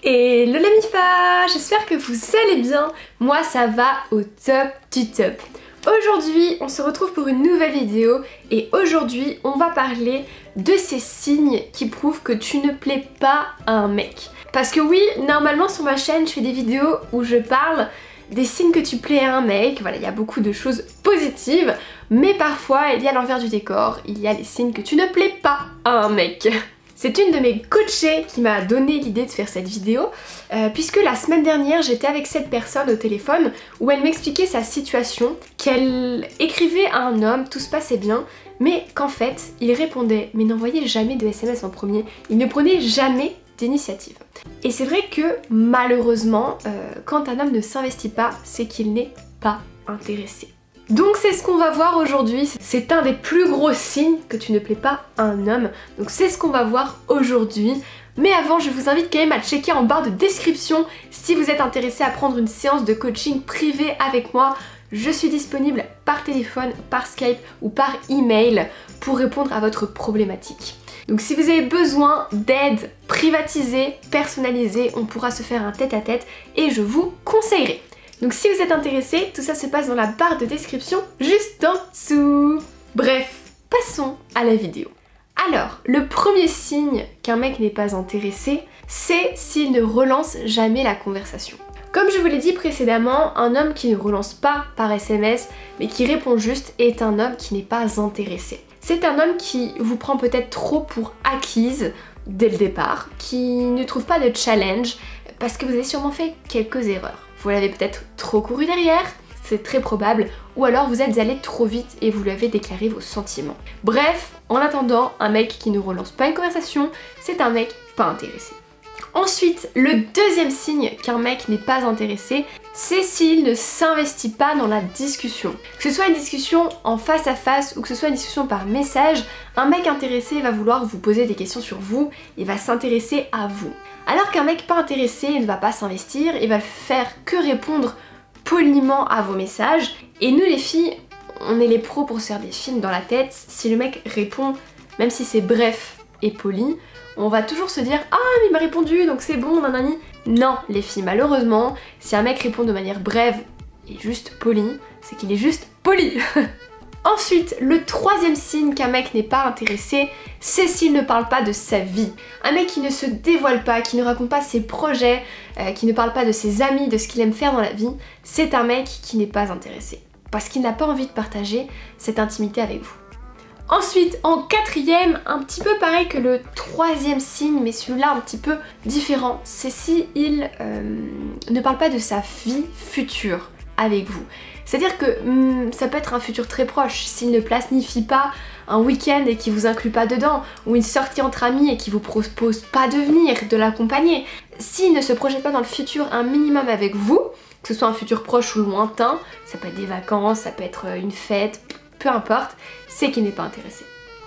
Hello la MIFA, j'espère que vous allez bien. Moi ça va au top du top. Aujourd'hui on se retrouve pour une nouvelle vidéo et aujourd'hui on va parler de ces signes qui prouvent que tu ne plais pas à un mec. Parce que oui, normalement sur ma chaîne je fais des vidéos où je parle des signes que tu plais à un mec, voilà, il y a beaucoup de choses positives, mais parfois il y a l'envers du décor, il y a les signes que tu ne plais pas à un mec. C'est une de mes coachées qui m'a donné l'idée de faire cette vidéo, puisque la semaine dernière j'étais avec cette personne au téléphone où elle m'expliquait sa situation, qu'elle écrivait à un homme, tout se passait bien, mais qu'en fait il répondait mais n'envoyait jamais de SMS en premier, il ne prenait jamais d'initiative. Et c'est vrai que malheureusement, quand un homme ne s'investit pas, c'est qu'il n'est pas intéressé. Donc c'est ce qu'on va voir aujourd'hui, c'est un des plus gros signes que tu ne plais pas à un homme, donc c'est ce qu'on va voir aujourd'hui. Mais avant, je vous invite quand même à checker en barre de description si vous êtes intéressé à prendre une séance de coaching privée avec moi. Je suis disponible par téléphone, par Skype ou par email pour répondre à votre problématique. Donc si vous avez besoin d'aide privatisée, personnalisée, on pourra se faire un tête-à-tête et je vous conseillerai. Donc si vous êtes intéressé, tout ça se passe dans la barre de description juste en dessous. Bref, passons à la vidéo. Alors, le premier signe qu'un mec n'est pas intéressé, c'est s'il ne relance jamais la conversation. Comme je vous l'ai dit précédemment, un homme qui ne relance pas par SMS, mais qui répond juste, est un homme qui n'est pas intéressé. C'est un homme qui vous prend peut-être trop pour acquise dès le départ, qui ne trouve pas de challenge, parce que vous avez sûrement fait quelques erreurs. Vous l'avez peut-être trop couru derrière, c'est très probable, ou alors vous êtes allé trop vite et vous lui avez déclaré vos sentiments. Bref, en attendant, un mec qui ne relance pas une conversation, c'est un mec pas intéressé. Ensuite, le deuxième signe qu'un mec n'est pas intéressé, c'est s'il ne s'investit pas dans la discussion. Que ce soit une discussion en face à face ou que ce soit une discussion par message, un mec intéressé va vouloir vous poser des questions sur vous, il va s'intéresser à vous. Alors qu'un mec pas intéressé ne va pas s'investir, il va faire que répondre poliment à vos messages. Et nous les filles, on est les pros pour se faire des films dans la tête. Si le mec répond, même si c'est bref et poli, on va toujours se dire « Ah, mais il m'a répondu, donc c'est bon, nanani ». Non, les filles, malheureusement, si un mec répond de manière brève et juste poli, c'est qu'il est juste poli. Ensuite, le troisième signe qu'un mec n'est pas intéressé, c'est s'il ne parle pas de sa vie. Un mec qui ne se dévoile pas, qui ne raconte pas ses projets, qui ne parle pas de ses amis, de ce qu'il aime faire dans la vie, c'est un mec qui n'est pas intéressé. Parce qu'il n'a pas envie de partager cette intimité avec vous. Ensuite, en quatrième, un petit peu pareil que le troisième signe, mais celui-là un petit peu différent, c'est s'il ne parle pas de sa vie future avec vous. C'est-à-dire que ça peut être un futur très proche, s'il ne planifie pas un week-end et qu'il vous inclut pas dedans, ou une sortie entre amis et qu'il vous propose pas de venir, de l'accompagner. S'il ne se projette pas dans le futur un minimum avec vous, que ce soit un futur proche ou lointain, ça peut être des vacances, ça peut être une fête, peu importe, c'est qu'il n'est pas intéressé.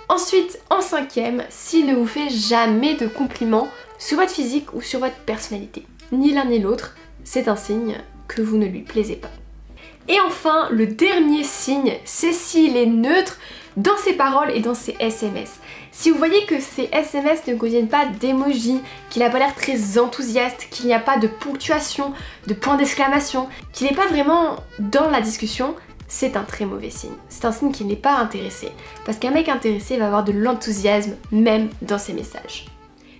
Ensuite, en cinquième, s'il ne vous fait jamais de compliments sur votre physique ou sur votre personnalité. Ni l'un ni l'autre, c'est un signe que vous ne lui plaisez pas. Et enfin, le dernier signe, c'est s'il est neutre dans ses paroles et dans ses SMS. Si vous voyez que ces SMS ne contiennent pas d'emoji, qu'il n'a pas l'air très enthousiaste, qu'il n'y a pas de ponctuation, de point d'exclamation, qu'il n'est pas vraiment dans la discussion, c'est un très mauvais signe. C'est un signe qu'il n'est pas intéressé. Parce qu'un mec intéressé va avoir de l'enthousiasme même dans ses messages.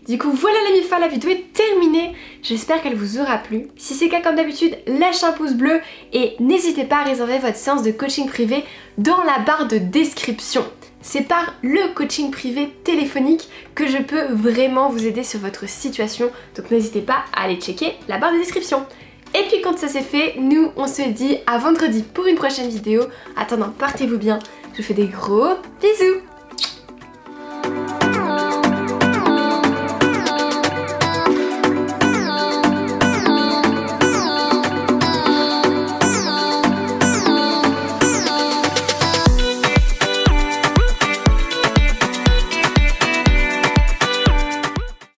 Du coup voilà la MIFA, la vidéo est terminée, j'espère qu'elle vous aura plu. Si c'est le cas comme d'habitude, lâchez un pouce bleu et n'hésitez pas à réserver votre séance de coaching privé dans la barre de description. C'est par le coaching privé téléphonique que je peux vraiment vous aider sur votre situation, donc n'hésitez pas à aller checker la barre de description. Et puis quand ça c'est fait, nous on se dit à vendredi pour une prochaine vidéo. Attendant, portez-vous bien, je vous fais des gros bisous.